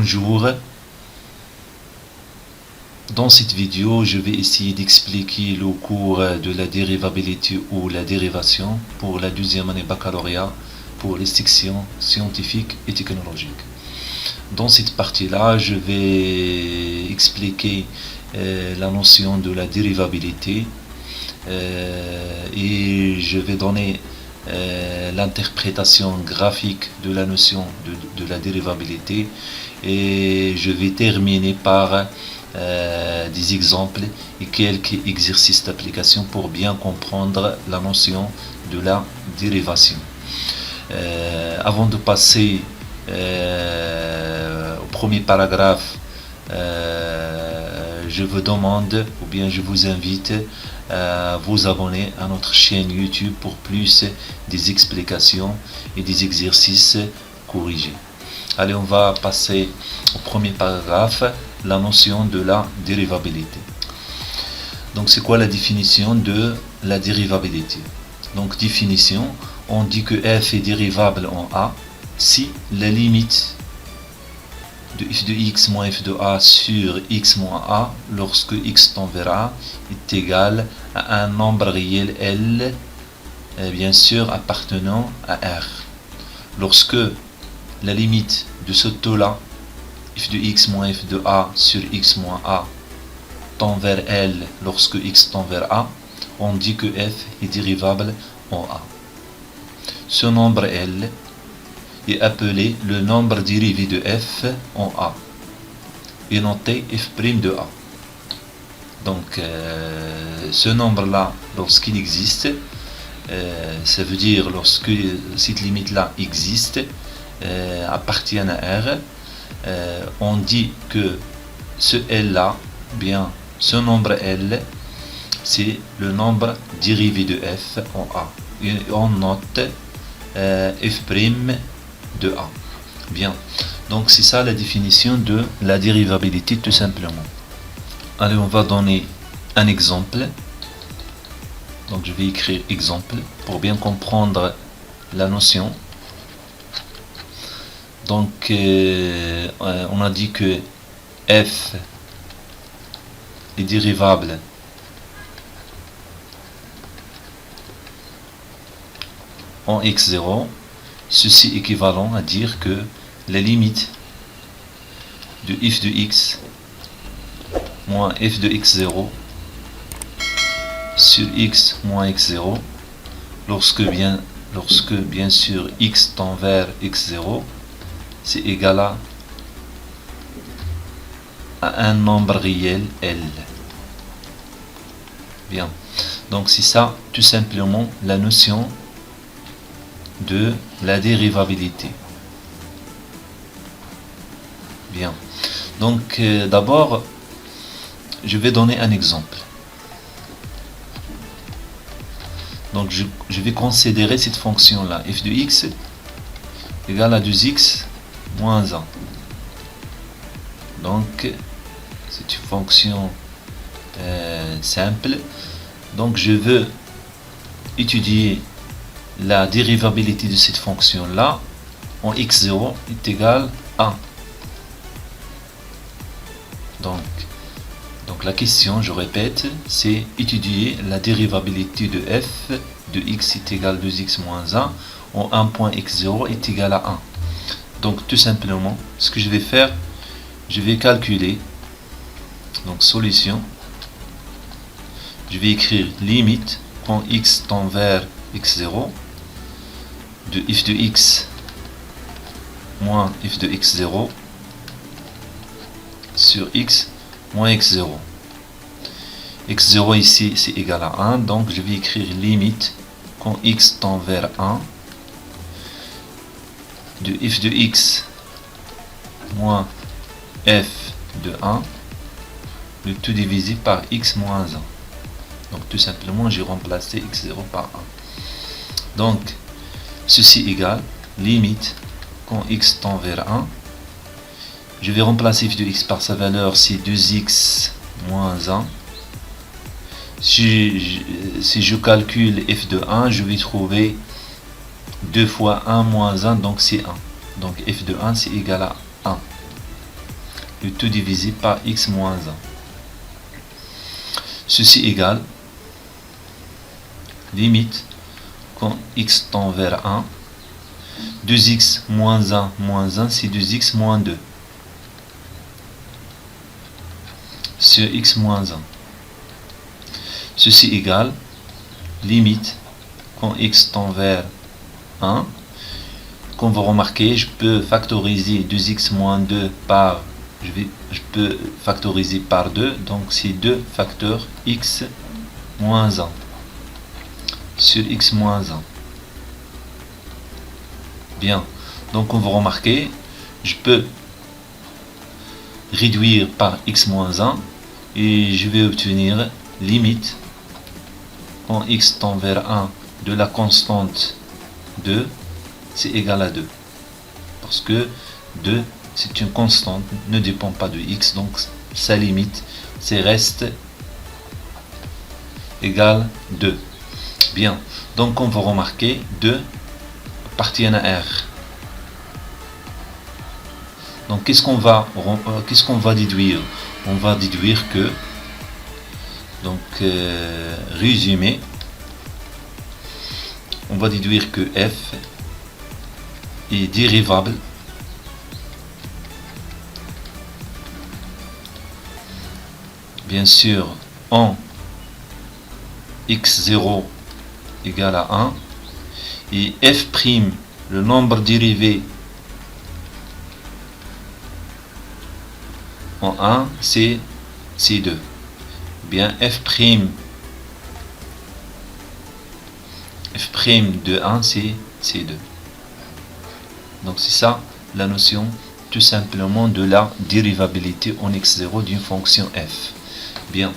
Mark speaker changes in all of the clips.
Speaker 1: Bonjour. Dans cette vidéo, je vais essayer d'expliquer le cours de la dérivabilité ou la dérivation pour la deuxième année baccalauréat pour les sections scientifiques et technologiques. Dans cette partie-là, je vais expliquer la notion de la dérivabilité et je vais donner l'interprétation graphique de la notion de la dérivabilité et je vais terminer par des exemples et quelques exercices d'application pour bien comprendre la notion de la dérivation. Avant de passer au premier paragraphe, je vous demande ou bien je vous invite à vous abonner à notre chaîne YouTube pour plus des explications et des exercices corrigés. Allez, on va passer au premier paragraphe, la notion de la dérivabilité. Donc c'est quoi la définition de la dérivabilité? Donc définition, on dit que f est dérivable en a si la limite de f de x moins f de a sur x moins a lorsque x tend vers a est égal à un nombre réel L, bien sûr appartenant à R. Lorsque la limite de ce taux-là, f de x moins f de a sur x moins a, tend vers L lorsque x tend vers a, on dit que f est dérivable en a. Ce nombre L est appelé le nombre dérivé de f en a et noté f' de a. Donc ce nombre-là, lorsqu'il existe, ça veut dire lorsque cette limite-là existe, appartient à R, on dit que ce L-là, bien ce nombre L, c'est le nombre dérivé de f en a. Et on note f' de a. Bien, donc c'est ça la définition de la dérivabilité tout simplement. Allez, on va donner un exemple. Donc je vais écrire exemple pour bien comprendre la notion. Donc on a dit que f est dérivable en x0, ceci équivalent à dire que la limite de f de x moins f de x0 sur x moins x0 lorsque bien sûr x tend vers x0 c'est égal à un nombre réel L. Bien, donc c'est ça tout simplement la notion de la dérivabilité. Bien, donc d'abord je vais donner un exemple. Donc je vais considérer cette fonction là, f de x égale à 2x moins 1. Donc c'est une fonction simple. Donc je veux étudier la dérivabilité de cette fonction là en x0 est égal à 1. Donc la question, je répète, c'est étudier la dérivabilité de f de x est égal à 2x moins 1 en un point x0 est égal à 1. Donc tout simplement, ce que je vais faire, je vais calculer, donc solution, je vais écrire limite quand x tend vers x0 de f de x moins f de x0 sur x moins x0. x0 ici c'est égal à 1, donc je vais écrire limite quand x tend vers 1 de f de x moins f de 1, le tout divisé par x moins 1. Donc tout simplement j'ai remplacé x0 par 1. Donc ceci égale limite quand x tend vers 1. Je vais remplacer f de x par sa valeur, c'est 2x moins 1. Si je calcule f de 1, je vais trouver 2 fois 1 moins 1, donc c'est 1. Donc f de 1 c'est égal à 1. le tout divisé par x moins 1. Ceci égale limite quand x tend vers 1, 2x moins 1 c'est 2x moins 2 sur x moins 1. Ceci égale limite quand x tend vers 1. Comme vous remarquez, je peux factoriser 2x moins 2 par, je peux factoriser par 2, donc c'est 2 facteurs x moins 1 sur x moins 1. Bien, donc comme vous remarquez, je peux réduire par x moins 1 et je vais obtenir limite quand x tend vers 1 de la constante 2, c'est égal à 2. Parce que 2, c'est une constante, ne dépend pas de x, donc sa limite, c'est reste égal 2. Bien, donc comme vous remarquez, 2 appartient à R. Donc qu'est-ce qu'on va déduire? On va déduire que, donc résumé, on va déduire que f est dérivable bien sûr en x0 égale à 1 et f', le nombre dérivé en 1 c'est 2. Bien f' de 1 c'est 2. Donc c'est ça la notion tout simplement de la dérivabilité en x0 d'une fonction f. Bien.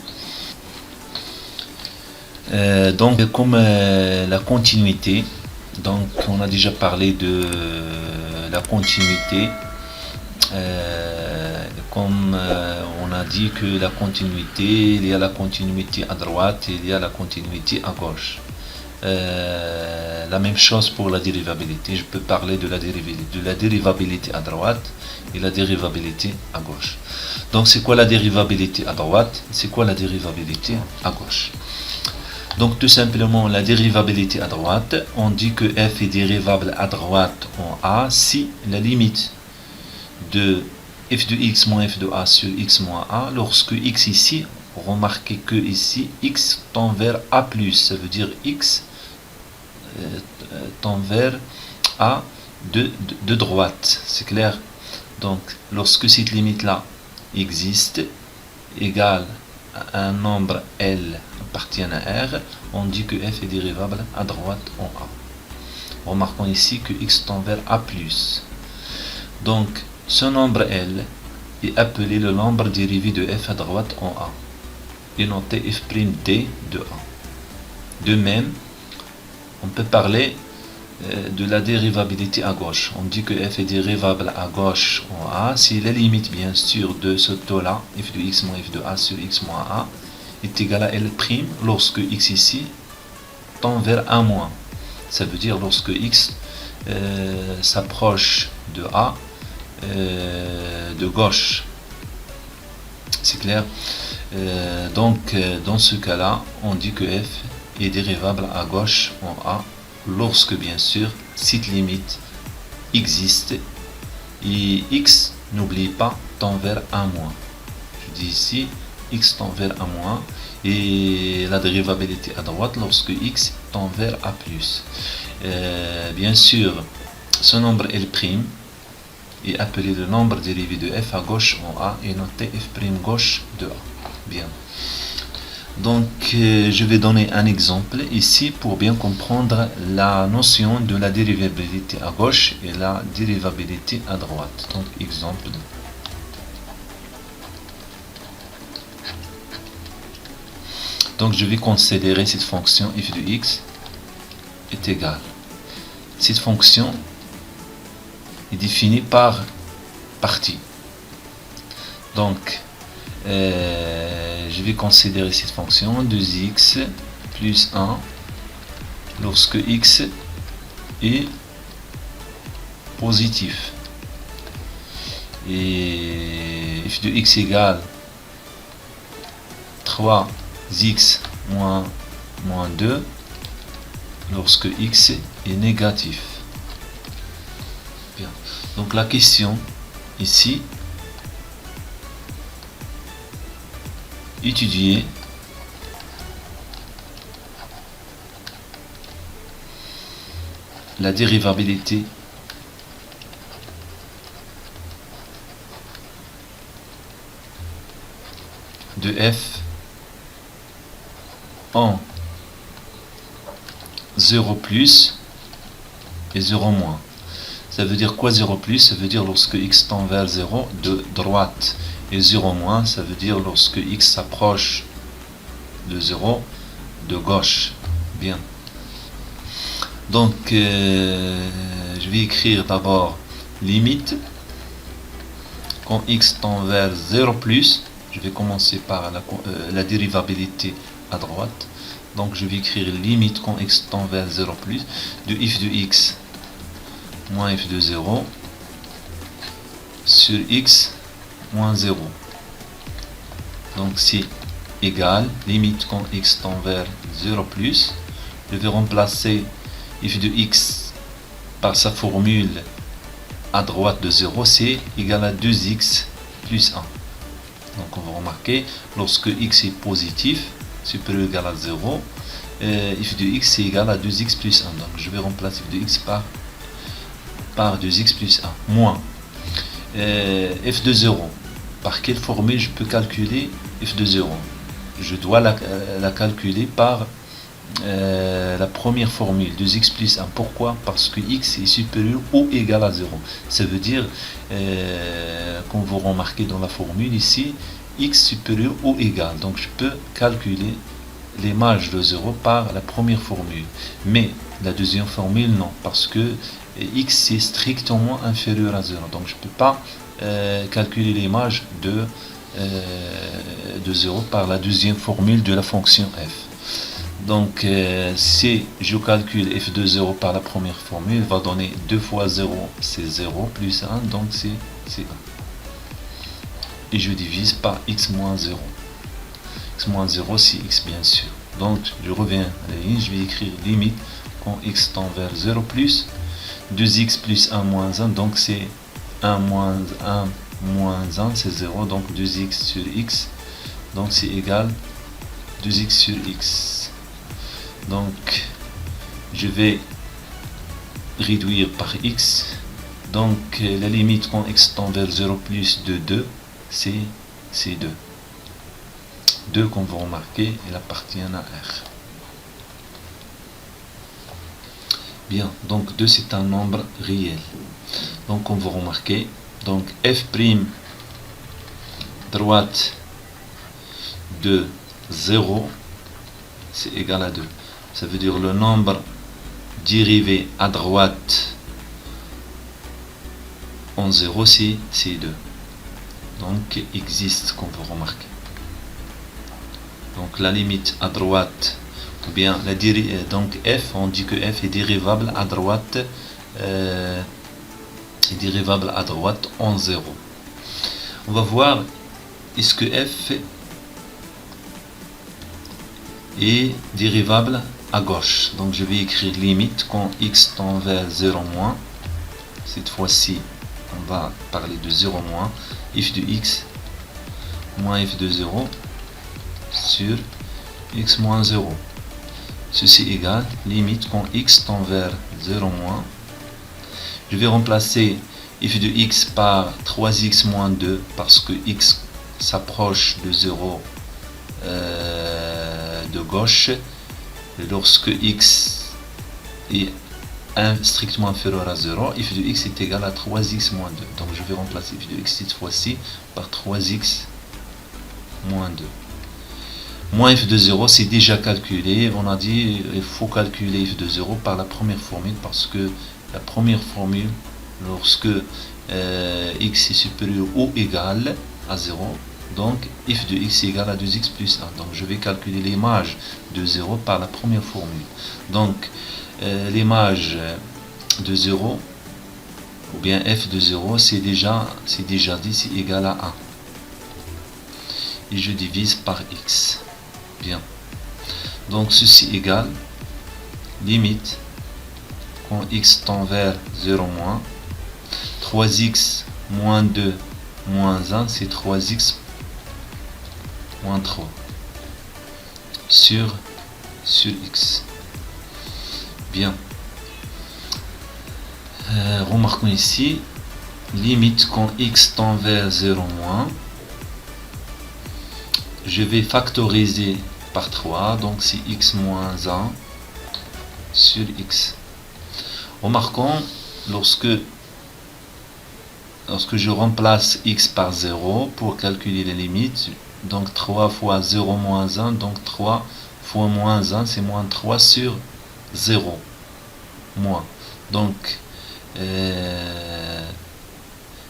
Speaker 1: Donc comme la continuité, donc on a déjà parlé de la continuité, comme on a dit que la continuité, il y a la continuité à droite et il y a la continuité à gauche. La même chose pour la dérivabilité, je peux parler de la dérivabilité à droite et la dérivabilité à gauche. Donc c'est quoi la dérivabilité à droite, c'est quoi la dérivabilité à gauche? Donc tout simplement la dérivabilité à droite, on dit que f est dérivable à droite en a si la limite de f de x moins f de a sur x moins a, lorsque x ici, remarquez que ici x tend vers a+, ça veut dire x tend vers a de droite, c'est clair. Donc lorsque cette limite là existe, égale à un nombre L appartient à R, on dit que f est dérivable à droite en a. Remarquons ici que x tend vers a+. Donc ce nombre L est appelé le nombre dérivé de f à droite en a et noté f'd de a. De même, on peut parler de la dérivabilité à gauche. On dit que f est dérivable à gauche en a si la limite bien sûr de ce taux là, f de x moins f de a sur x moins a, est égal à L' lorsque x ici tend vers 1 moins. Ça veut dire lorsque x s'approche de a de gauche. C'est clair. Donc dans ce cas là, on dit que f est dérivable à gauche en a lorsque bien sûr cette limite existe et x, n'oublie pas, tend vers 1 moins. Je dis ici x tend vers 1 moins et la dérivabilité à droite lorsque x tend vers a+. Bien sûr ce nombre L' est appelé le nombre dérivé de f à gauche en a et noté f' gauche de a. Bien. Donc je vais donner un exemple ici pour bien comprendre la notion de la dérivabilité à gauche et la dérivabilité à droite. Donc exemple. Donc je vais considérer cette fonction f de x est égale. Cette fonction est définie par partie. Donc je vais considérer cette fonction 2x plus 1 lorsque x est positif et f de x égale 3x moins 2 lorsque x est négatif. Bien. Donc la question ici, étudier la dérivabilité de f en 0 plus et 0 moins. Ça veut dire quoi 0 plus? Ça veut dire lorsque x tend vers 0 de droite, et 0 moins, ça veut dire lorsque x s'approche de 0 de gauche. Bien. Donc, je vais écrire d'abord limite quand x tend vers 0 plus. Je vais commencer par la dérivabilité à droite. Donc je vais écrire limite quand x tend vers 0 plus de f de x moins f de 0 sur x moins 0. Donc c'est égal, limite quand x tend vers 0 plus. Je vais remplacer f de x par sa formule à droite de 0, c'est égal à 2x plus 1. Donc on va remarquer, lorsque x est positif, supérieur ou égal à 0, f de x est égal à 2x plus 1. Donc je vais remplacer f de x par 2x plus 1, moins f de 0. Par quelle formule je peux calculer f de 0? Je dois la calculer par la première formule, 2x plus 1. Pourquoi? Parce que x est supérieur ou égal à 0. Ça veut dire, comme vous remarquez dans la formule ici, x supérieur ou égal. Donc je peux calculer l'image de 0 par la première formule. Mais la deuxième formule, non. Parce que x est strictement inférieur à 0. Donc je ne peux pas calculer l'image de 0 par la deuxième formule de la fonction f. Donc si je calcule f de 0 par la première formule, va donner 2 fois 0, c'est 0 plus 1, donc c'est 1. Et je divise par x moins 0. X moins 0, c'est x bien sûr. Donc je reviens à la ligne, je vais écrire limite quand x tend vers 0 plus 2x plus 1 moins 1, donc c'est 1 moins 1 moins 1, c'est 0, donc 2x sur x, donc c'est égal 2x sur x. Donc je vais réduire par x, donc la limite quand x tend vers 0 plus de 2, c'est 2. 2, comme vous remarquez, il appartient à R. Bien, donc 2 c'est un nombre réel. Donc comme vous remarquez, donc f' droite de 0, c'est égal à 2. Ça veut dire le nombre dérivé à droite en 0, c'est 2. Donc existe, comme vous remarquez. Donc la limite à droite, ou bien donc f, on dit que f est dérivable à droite, en 0. On va voir est-ce que f est dérivable à gauche. Donc je vais écrire limite quand x tend vers 0 moins. Cette fois-ci, on va parler de 0 moins. F de x moins f de 0 sur x moins 0. Ceci égale limite quand x tend vers 0 moins. Je vais remplacer f de x par 3x moins 2 parce que x s'approche de 0 de gauche. Lorsque x est strictement inférieur à 0, f de x est égal à 3x moins 2. Donc je vais remplacer f de x cette fois-ci par 3x moins 2. Moins f de 0, c'est déjà calculé. On a dit il faut calculer f de 0 par la première formule parce que la première formule, lorsque x est supérieur ou égal à 0, donc f de x est égal à 2x plus 1. Donc je vais calculer l'image de 0 par la première formule. Donc l'image de 0, ou bien f de 0, c'est déjà dit, c'est égal à 1. et je divise par x. Bien. Donc ceci égale limite quand x tend vers 0 moins 3x moins 2 moins 1, c'est 3x moins 3 sur x. Bien. Remarquons ici, limite quand x tend vers 0 moins, je vais factoriser par 3, donc c'est x moins 1 sur x. Remarquons, lorsque je remplace x par 0 pour calculer les limites, donc 3 fois 0 moins 1, donc 3 fois moins 1, c'est moins 3 sur 0. Moins. Donc,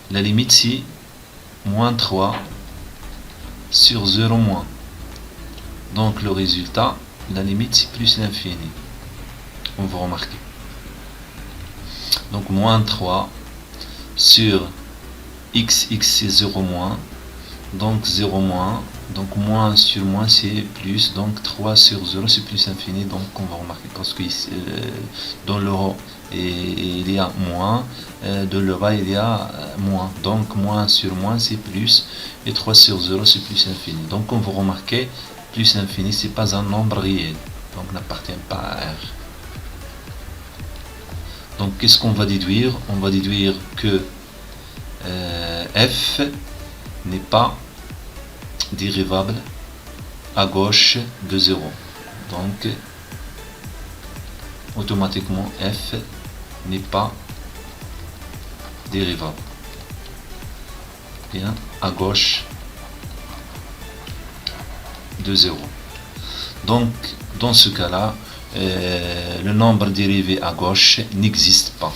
Speaker 1: la limite, c'est moins 3 sur 0 moins. Donc, le résultat, la limite, c'est plus l'infini. On va remarquer. Donc, moins 3 sur x c'est 0 moins. Donc 0 moins, donc moins sur moins c'est plus, donc 3 sur 0 c'est plus infini, donc on va remarquer parce que dans le haut il y a moins, de le bas il y a moins, donc moins sur moins c'est plus, et 3 sur 0 c'est plus infini. Donc on va remarquer, plus infini c'est pas un nombre réel, donc n'appartient pas à R. Donc qu'est-ce qu'on va déduire? On va déduire que f n'est pas dérivable à gauche de 0. Donc, automatiquement, f n'est pas dérivable. Bien, à gauche de 0. Donc, dans ce cas-là, le nombre dérivé à gauche n'existe pas.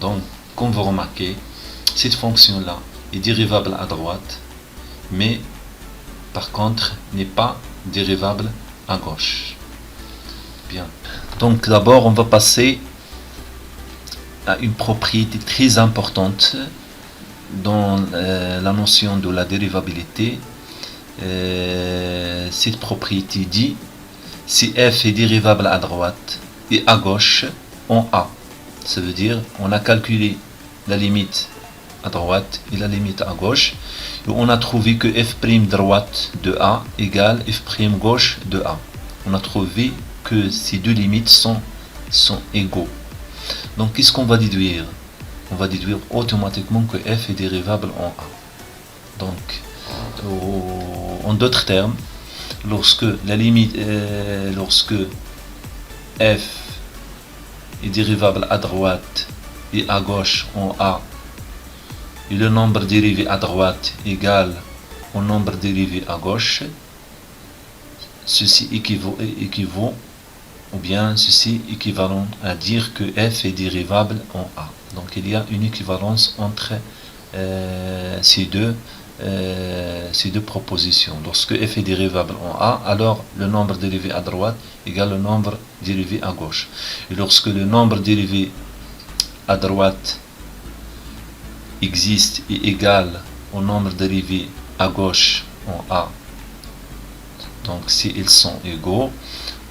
Speaker 1: Donc, comme vous remarquez, cette fonction-là est dérivable à droite, mais par contre n'est pas dérivable à gauche. Bien. Donc d'abord on va passer à une propriété très importante dans la notion de la dérivabilité. Cette propriété dit si f est dérivable à droite et à gauche en a. Ça veut dire on a calculé la limite à droite et la limite à gauche, et on a trouvé que f' droite de A égale f' gauche de A. On a trouvé que ces deux limites sont égaux. Donc qu'est-ce qu'on va déduire? On va déduire automatiquement que f est dérivable en A. Donc en d'autres termes, lorsque la limite lorsque f est dérivable à droite et à gauche en A, et le nombre dérivé à droite égale au nombre dérivé à gauche, ceci équivaut ou bien ceci équivalent à dire que f est dérivable en A. Donc il y a une équivalence entre ces deux propositions. Lorsque f est dérivable en A, alors le nombre dérivé à droite égale le nombre dérivé à gauche. Et lorsque le nombre dérivé à droite existe et égal au nombre dérivé à gauche en A, donc si ils sont égaux,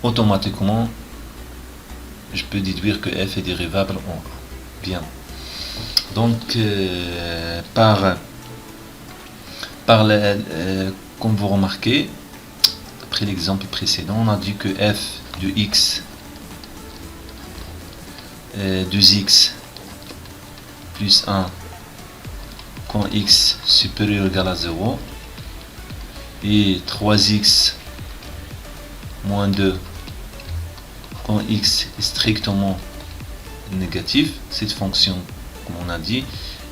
Speaker 1: automatiquement je peux déduire que f est dérivable en A. Bien. Donc comme vous remarquez, après l'exemple précédent, on a dit que f de x 2x plus 1 quand x supérieur ou égal à 0 et 3x moins 2 quand x est strictement négatif. Cette fonction, comme on a dit,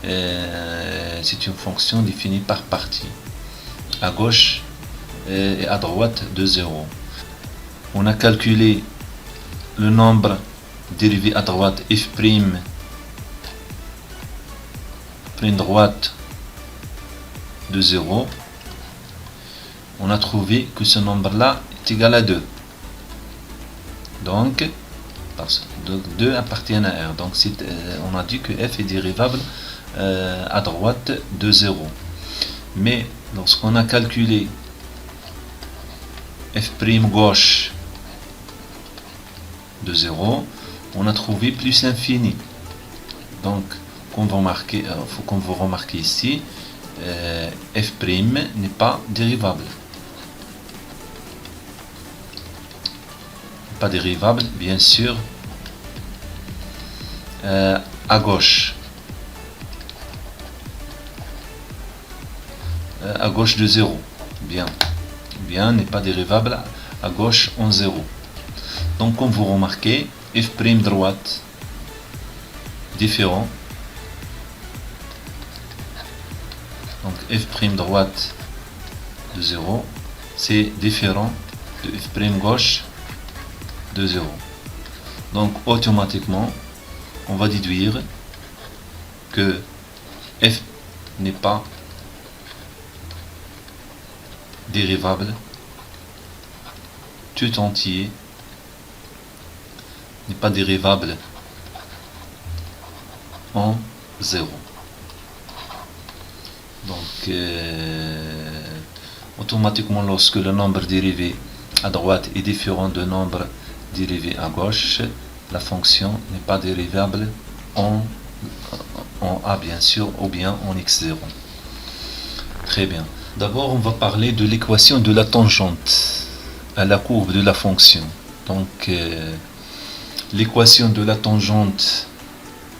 Speaker 1: c'est une fonction définie par partie, à gauche et à droite de 0. On a calculé le nombre dérivé à droite f' droite de 0. On a trouvé que ce nombre là est égal à 2. Donc 2 appartiennent à R. Donc on a dit que f est dérivable à droite de 0. Mais lorsqu'on a calculé f' gauche de 0, on a trouvé plus l'infini. Donc, comme vous remarquez ici, f' n'est pas dérivable. Pas dérivable, bien sûr. À gauche de 0, bien n'est pas dérivable à gauche en 0. Donc comme vous remarquez, f' droite différent, donc f' droite de 0 c'est différent de f' gauche de 0. Donc automatiquement on va déduire que f n'est pas dérivable tout entier, n'est pas dérivable en 0. Donc automatiquement lorsque le nombre dérivé à droite est différent du nombre dérivé à gauche, la fonction n'est pas dérivable en a bien sûr ou bien en x0. Très bien. D'abord on va parler de l'équation de la tangente à la courbe de la fonction. Donc l'équation de la tangente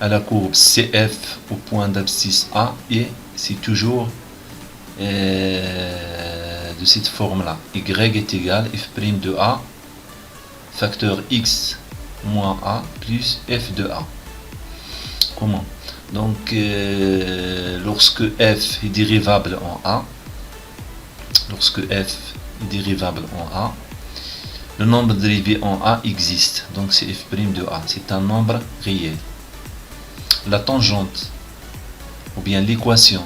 Speaker 1: à la courbe CF au point d'abscisse A, et c'est toujours de cette forme là, y est égal f' de A facteur x moins A plus f de A. Comment? Donc lorsque f est dérivable en A, le nombre dérivé en A existe, donc c'est f' de A, c'est un nombre réel. La tangente, ou bien l'équation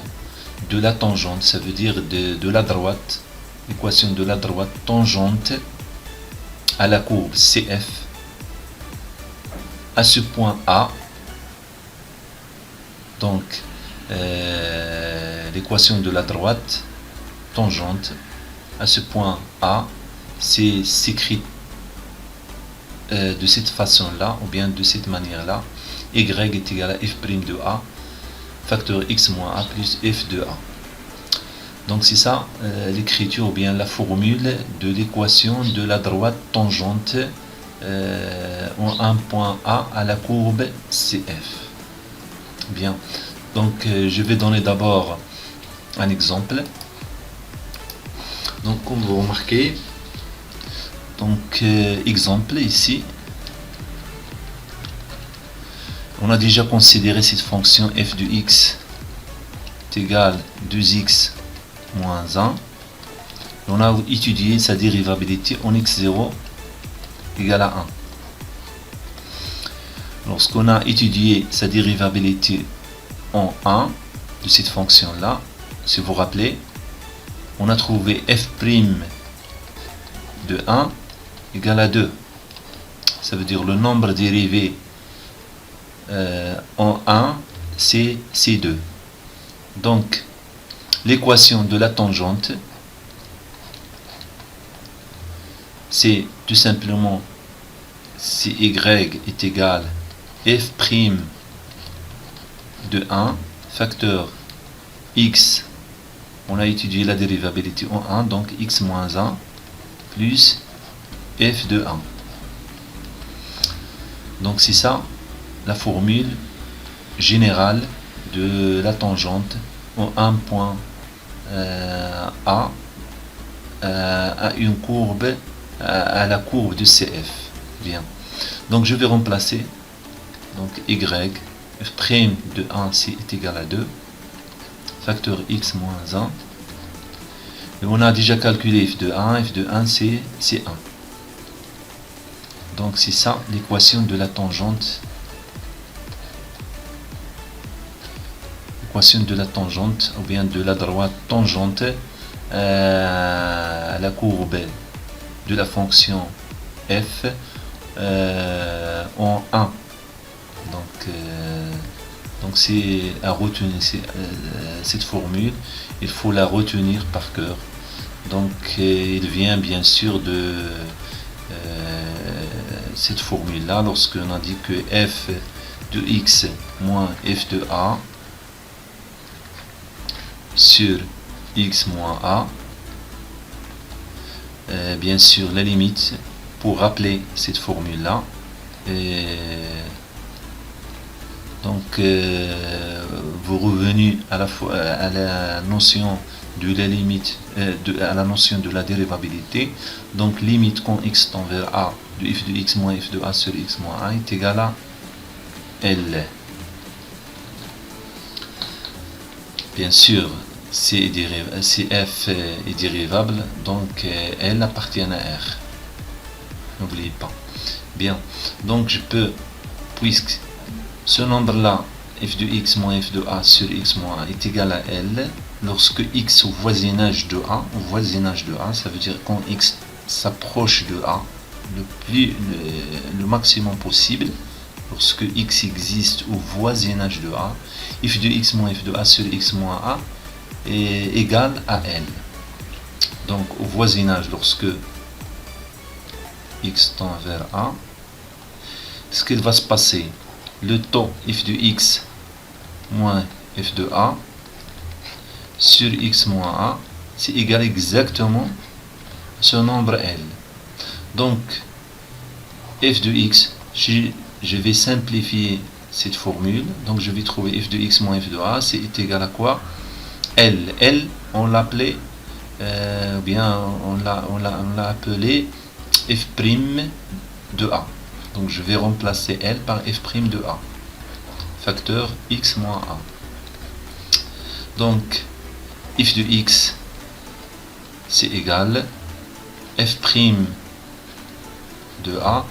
Speaker 1: de la tangente, ça veut dire de la droite, l'équation de la droite tangente à la courbe CF à ce point A. Donc l'équation de la droite tangente à ce point A, c'est s'écrit de cette façon là, ou bien de cette manière là, y est égal à f' de A facteur x moins A plus f de A. Donc c'est ça l'écriture, ou bien la formule de l'équation de la droite tangente en un point A à la courbe CF. Bien, donc je vais donner d'abord un exemple. Donc comme vous remarquez, donc exemple ici, on a déjà considéré cette fonction f de x est égale 2x moins 1. On a étudié sa dérivabilité en x0 égale à 1. Lorsqu'on a étudié sa dérivabilité en 1 de cette fonction là, si vous vous rappelez, on a trouvé f' de 1 égale à 2. Ça veut dire le nombre dérivé en 1 c'est 2. Donc l'équation de la tangente, c'est tout simplement si y est égal f' de 1 facteur x, on a étudié la dérivabilité en 1, donc x moins 1 plus f de 1. Donc c'est ça la formule générale de la tangente en un point A à une courbe, à la courbe de CF. Bien. Donc je vais remplacer donc y, f' de 1 c'est est égal à 2, facteur x moins 1. Et on a déjà calculé f de 1 c'est 1. Donc c'est ça l'équation de la tangente. L'équation de la tangente, ou bien de la droite tangente à la courbe de la fonction f en 1. Donc c'est à retenir cette formule, il faut la retenir par cœur. Donc il vient bien sûr de cette formule là, lorsque on a dit que f de x moins f de a sur x moins a, bien sûr la limite, pour rappeler cette formule là, donc vous revenez à la fois à la notion de la limite, à la notion de la dérivabilité. Donc limite quand x tend vers a de f de x moins f de a sur x moins a est égal à L. Bien sûr, si f est dérivable, donc L appartient à R. N'oubliez pas. Bien, donc je peux, puisque ce nombre-là, f de x moins f de a sur x moins a est égal à L, lorsque x au voisinage de a, ça veut dire quand x s'approche de a le maximum possible, lorsque x existe au voisinage de a, f de x moins f de a sur x moins a est égal à L. Donc au voisinage, lorsque x tend vers a, ce qu'il va se passer, le taux f de x moins f de a sur x moins a, c'est égal exactement à ce nombre L. Donc f de x, je vais simplifier cette formule, donc je vais trouver f de x moins f de a, c'est égal à quoi? L. L, on l'appelait, bien on l'a appelé f' de a. Donc je vais remplacer L par f' de a, facteur x moins a. Donc f de x, c'est égal f' de a,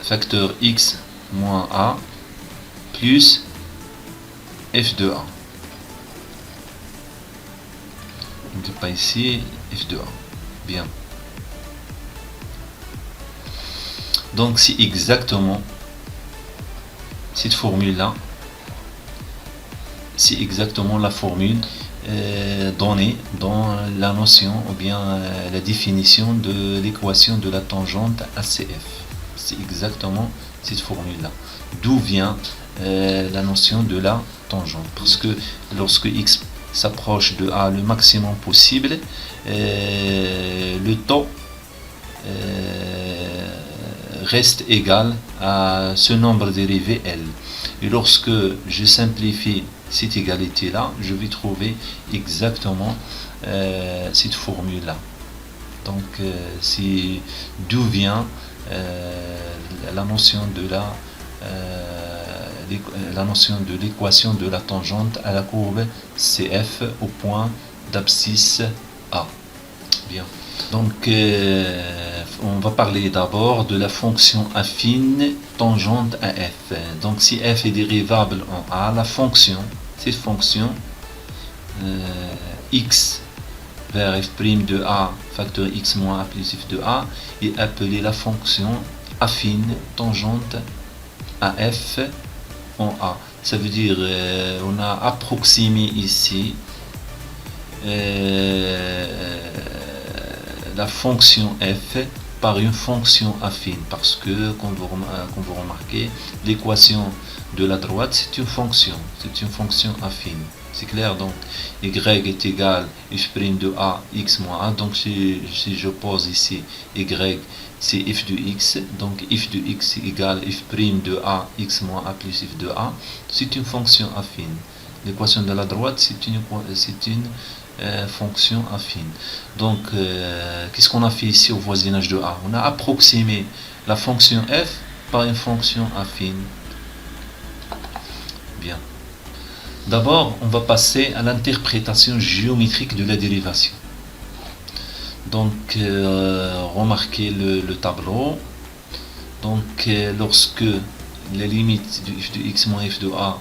Speaker 1: facteur x moins a, plus f de a. Donc pas ici, f de a. Bien. Donc c'est exactement cette formule-là, c'est exactement la formule donnée dans la notion ou bien la définition de l'équation de la tangente ACF. C'est exactement cette formule-là. D'où vient la notion de la tangente? Parce que lorsque x s'approche de A le maximum possible, le taux reste égal à ce nombre dérivé L. Et lorsque je simplifie cette égalité là, je vais trouver exactement cette formule là. Donc c'est d'où vient la notion de l'équation de la tangente à la courbe CF au point d'abscisse A. Bien. Donc on va parler d'abord de la fonction affine tangente à f. Donc si f est dérivable en a, la fonction, cette fonction x vers f' de a facteur x moins a plus f de a est appelée la fonction affine tangente à f en a. Ça veut dire on a approximé ici la fonction f par une fonction affine, parce que comme vous remarquez, l'équation de la droite c'est une fonction affine. C'est clair? Donc y est égal f' de a x moins a. Donc si je pose ici y, c'est f de x, donc f de x égale f' de a x moins a plus f de a. C'est une fonction affine. L'équation de la droite c'est une fonction affine. Donc qu'est-ce qu'on a fait ici au voisinage de a? On a approximé la fonction f par une fonction affine. Bien. D'abord, on va passer à l'interprétation géométrique de la dérivation. Donc, remarquez le tableau. Donc, lorsque la limite de f de x moins f de a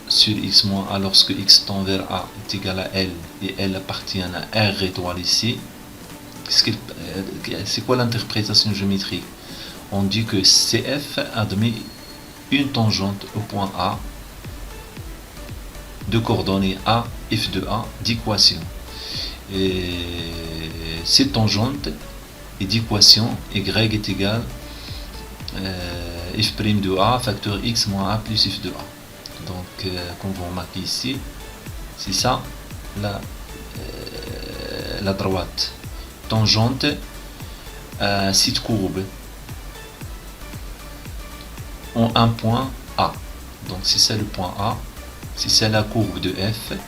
Speaker 1: sur x moins a, lorsque x tend vers a est égal à L et L appartient à R étoile ici, c'est quoi l'interprétation géométrique? On dit que CF admet une tangente au point A de coordonnées A, f de A d'équation. cette tangente et d'équation y est égal f' de a facteur x moins a plus f de a. Donc comme vous remarquez ici, c'est ça la droite tangente à cette courbe en un point A. Donc c'est ça le point A, c'est ça la courbe de f, et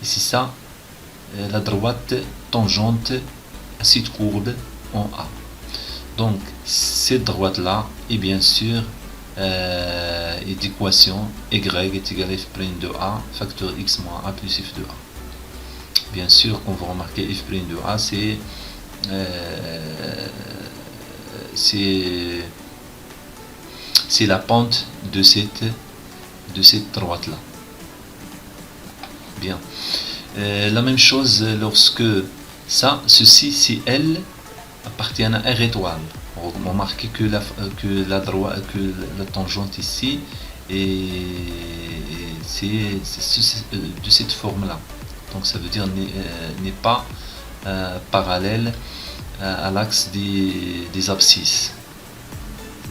Speaker 1: c'est ça la droite tangente à cette courbe en A. Donc cette droite là est bien sûr d'équation y est égal à f' de a facteur x moins a plus f de a. Bien sûr, on va remarquer f' de a, c'est la pente de cette droite là. Bien. La même chose lorsque ceci c'est L appartient à R étoile. Remarquez que la tangente ici c'est de cette forme là. Donc ça veut dire n'est pas parallèle à l'axe des abscisses.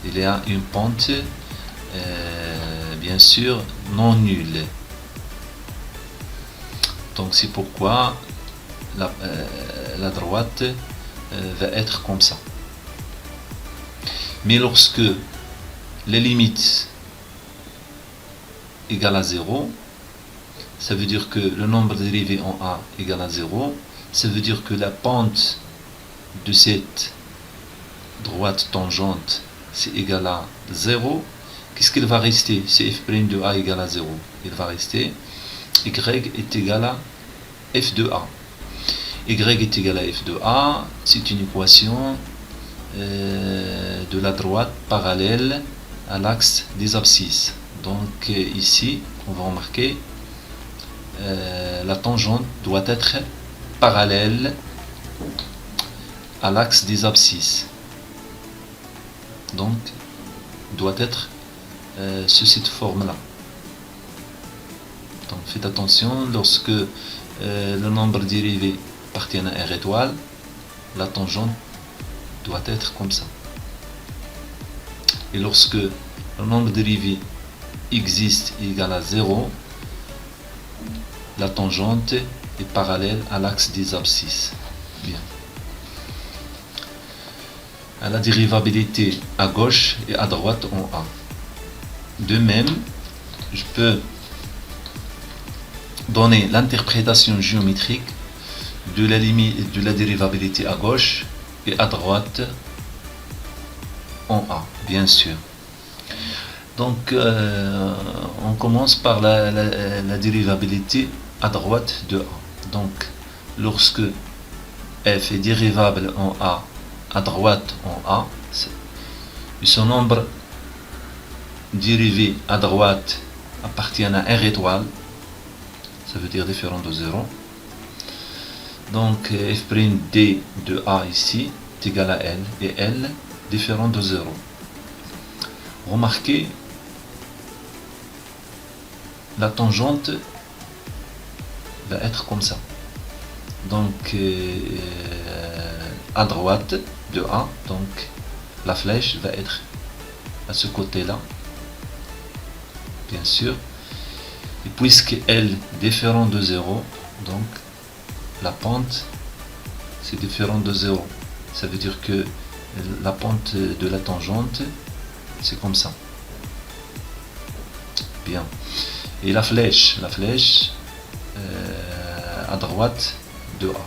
Speaker 1: Il y a une pente bien sûr non nulle. Donc c'est pourquoi la droite va être comme ça. Mais lorsque les limites égale à 0, ça veut dire que le nombre dérivé en A égale à 0, ça veut dire que la pente de cette droite tangente c'est égal à 0. Qu'est-ce qu'il va rester? C'est f' de A égale à 0. Il va rester y est égal à f de A. Y est égal à f de A, c'est une équation de la droite parallèle à l'axe des abscisses. Donc ici, on va remarquer la tangente doit être parallèle à l'axe des abscisses. Donc doit être sous cette forme là. Donc faites attention, lorsque le nombre dérivé appartient à R étoile, la tangente doit être comme ça. Et lorsque le nombre dérivé existe égal à 0, la tangente est parallèle à l'axe des abscisses. Bien. À la dérivabilité à gauche et à droite en A. De même, je peux donner l'interprétation géométrique de la limite de la dérivabilité à gauche et à droite en A, bien sûr. Donc on commence par la dérivabilité à droite de A. Donc lorsque f est dérivable en A à droite en A, et son nombre dérivé à droite appartient à R étoile, ça veut dire différent de 0. Donc f' d de A ici est égal à L, et L différent de 0. Remarquez, la tangente va être comme ça. Donc à droite de A, donc la flèche va être à ce côté là, bien sûr. Et puisque L différent de 0, donc la pente c'est différent de 0. Ça veut dire que la pente de la tangente c'est comme ça. Bien. Et la flèche à droite de A.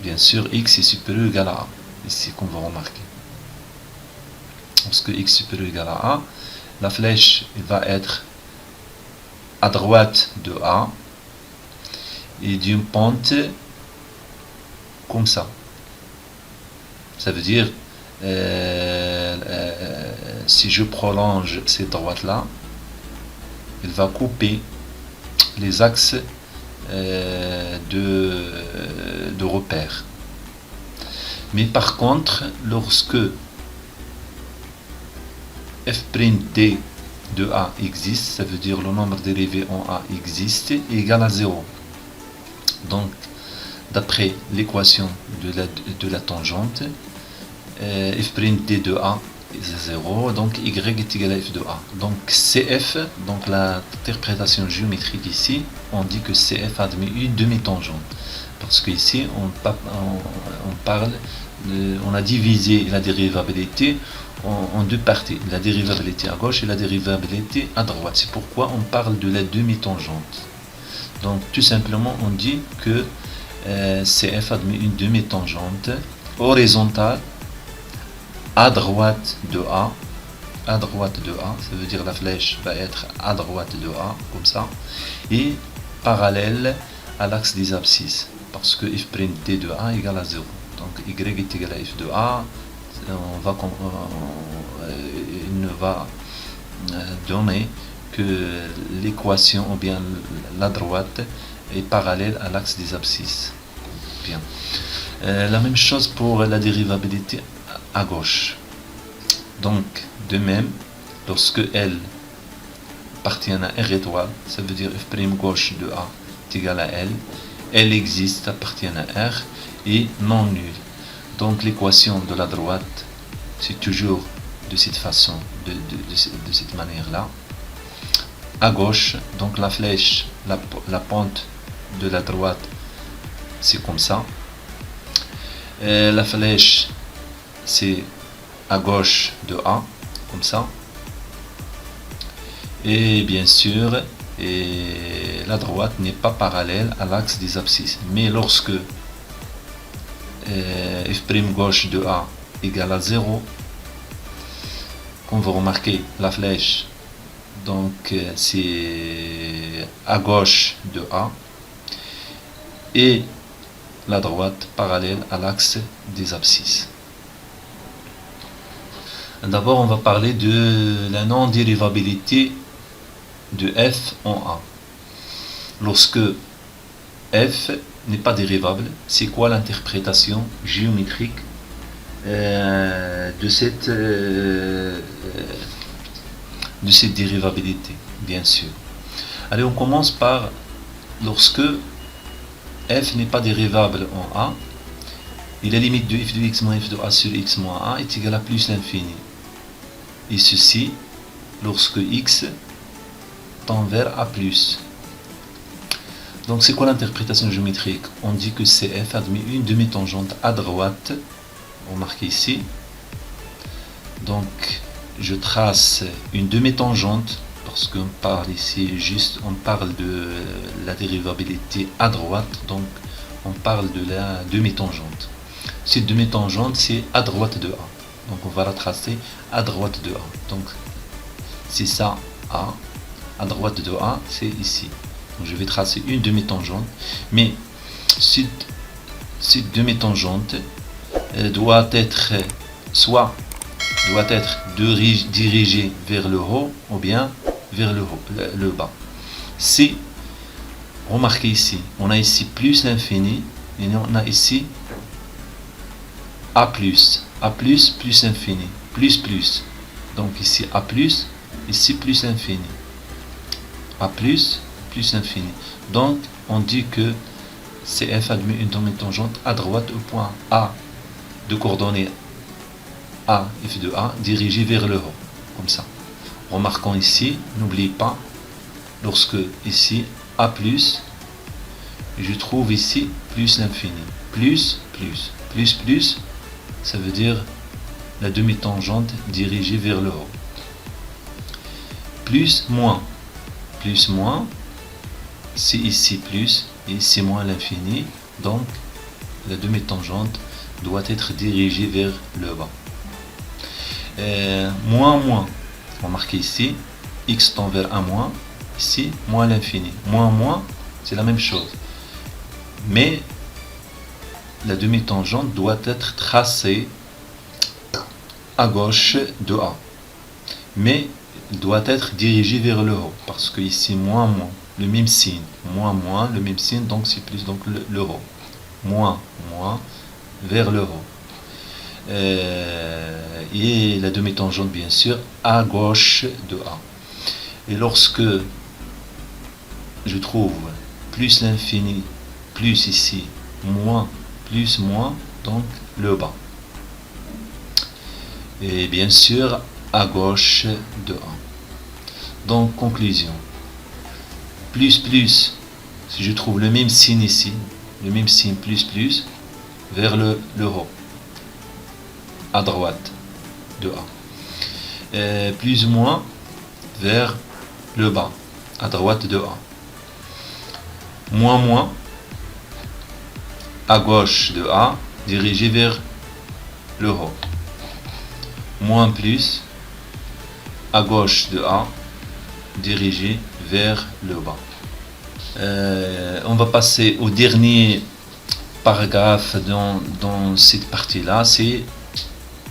Speaker 1: Bien sûr, x est supérieur ou égal à A. Ici qu'on va remarquer. Parce que x est supérieur ou égal à A, la flèche va être à droite de A et d'une pente comme ça. Ça veut dire si je prolonge cette droite là, il va couper les axes de repère. Mais par contre, lorsque f'd de A existe, ça veut dire le nombre dérivé en A existe, est égal à 0. Donc, d'après l'équation de la tangente, f' d de a est 0, donc y est égal à f de a. Donc CF, donc l'interprétation géométrique ici, on dit que CF admet une demi-tangente. Parce qu'ici, on parle, on a divisé la dérivabilité en deux parties, la dérivabilité à gauche et la dérivabilité à droite. C'est pourquoi on parle de la demi-tangente. Donc tout simplement, on dit que CF admet une demi-tangente horizontale à droite de A. À droite de A, ça veut dire la flèche va être à droite de A, comme ça, et parallèle à l'axe des abscisses, parce que f' d de A égale à 0. Donc y est égal à f de A, il ne va donner que l'équation, ou bien la droite, est parallèle à l'axe des abscisses. Bien. La même chose pour la dérivabilité à gauche. Donc, de même, lorsque L appartient à R étoile, ça veut dire f' gauche de A est égal à L, L existe, appartient à R, et non nul. Donc l'équation de la droite, c'est toujours de cette façon, de cette manière-là. À gauche, donc la flèche, la pente de la droite, c'est comme ça. La flèche, c'est à gauche de A, comme ça. Et bien sûr, la droite n'est pas parallèle à l'axe des abscisses. Mais lorsque f' gauche de A égale à 0, comme vous remarquez, la flèche, donc c'est à gauche de A, et la droite parallèle à l'axe des abscisses. D'abord, on va parler de la non-dérivabilité de f en A. Lorsque f n'est pas dérivable, c'est quoi l'interprétation géométrique de cette dérivabilité, bien sûr. Allez, on commence par lorsque f n'est pas dérivable en A, et la limite de f de x moins f de a sur x moins a est égale à plus l'infini. Et ceci lorsque x tend vers a plus. Donc c'est quoi l'interprétation géométrique? On dit que CF admet une demi-tangente à droite, remarquez ici. Donc je trace une demi-tangente, parce qu'on parle ici juste, on parle de la dérivabilité à droite, donc on parle de la demi-tangente. Cette demi-tangente, c'est à droite de A. Donc on va la tracer à droite de A. Donc c'est ça A. À droite de A, c'est ici. Donc je vais tracer une demi-tangente. Mais cette demi-tangente doit être dirigée vers le haut ou bien vers le bas. Si, remarquez ici, on a ici plus l'infini et on a ici A plus infini, plus. Donc ici A plus, ici plus infini. A plus infini. Donc on dit que CF admet une demi-tangente à droite au point A de coordonnées A, f de A, dirigée vers le haut, comme ça. Remarquons ici, n'oubliez pas, lorsque ici A plus, je trouve ici plus l'infini. Plus, ça veut dire la demi-tangente dirigée vers le haut. Plus, moins, c'est ici plus et ici moins l'infini, donc la demi-tangente doit être dirigée vers le bas. Moins, remarquez ici, x tend vers 1 moins, ici moins l'infini. Moins, c'est la même chose. Mais la demi-tangente doit être tracée à gauche de A. Mais il doit être dirigé vers le haut, parce que ici moins, le même signe. Moins, le même signe, donc c'est plus, donc le haut. Moins, vers le haut. Et la demi-tangente, bien sûr, à gauche de A. Et lorsque je trouve plus l'infini, plus ici, moins, plus, moins, donc le bas. Et bien sûr, à gauche de 1. Donc, conclusion. Plus, plus, si je trouve le même signe ici, le même signe plus, plus, vers le haut, à droite de 1. Plus ou moins, vers le bas, à droite de 1. Moins, moins, à gauche de A, dirigé vers le haut. Moins, plus, à gauche de A, dirigé vers le bas. On va passer au dernier paragraphe dans cette partie-là, c'est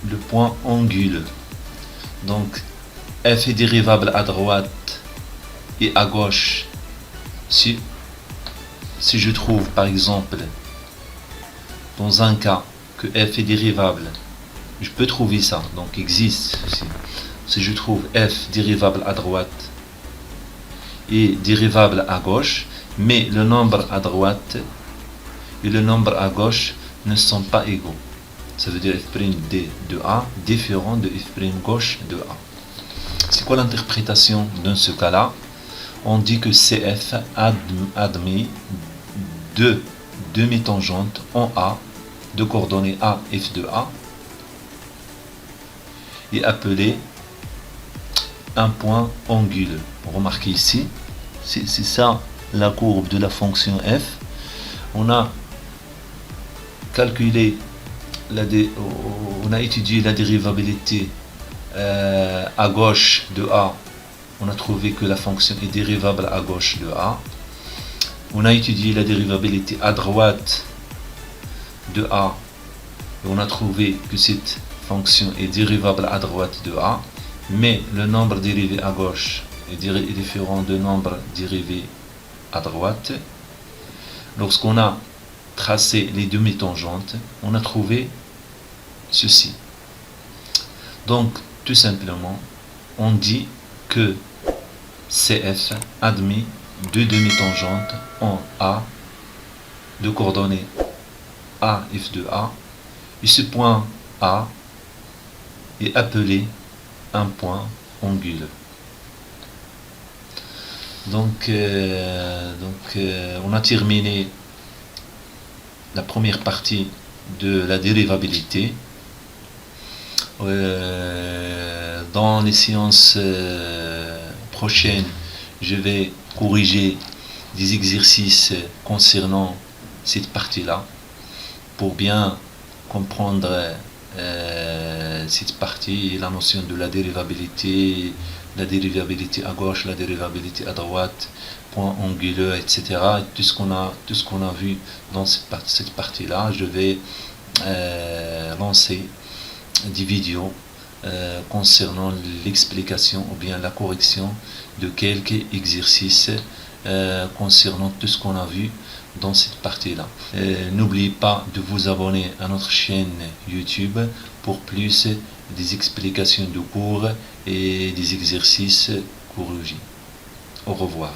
Speaker 1: le point anguleux. Donc, f est dérivable à droite et à gauche. Si je trouve, par exemple, dans un cas que f est dérivable, je peux trouver ça, donc existe aussi. Si je trouve f dérivable à droite et dérivable à gauche, mais le nombre à droite et le nombre à gauche ne sont pas égaux. Ça veut dire f' d de A différent de f' gauche de A. C'est quoi l'interprétation dans ce cas-là? On dit que CF admet deux demi-tangentes en A de coordonnées A, f de A est appelé un point anguleux. Remarquez ici, c'est ça la courbe de la fonction f. On a calculé, on a étudié la dérivabilité à gauche de A. On a trouvé que la fonction est dérivable à gauche de A. On a étudié la dérivabilité à droite de A. Et on a trouvé que cette fonction est dérivable à droite de A. Mais le nombre dérivé à gauche est différent du nombre dérivé à droite. Lorsqu'on a tracé les demi-tangentes, on a trouvé ceci. Donc, tout simplement, on dit que CF admet deux demi-tangentes en A de coordonnées A, f de A, et ce point A est appelé un point anguleux. Donc, on a terminé la première partie de la dérivabilité. Dans les séances prochaines, je vais corriger des exercices concernant cette partie-là pour bien comprendre cette partie, la notion de la dérivabilité à gauche, la dérivabilité à droite, point anguleux, etc. Tout ce qu'on a vu dans cette partie-là, je vais lancer des vidéos concernant l'explication ou bien la correction de quelques exercices concernant tout ce qu'on a vu dans cette partie-là. N'oubliez pas de vous abonner à notre chaîne YouTube pour plus des explications de cours et des exercices corrigés. Au revoir.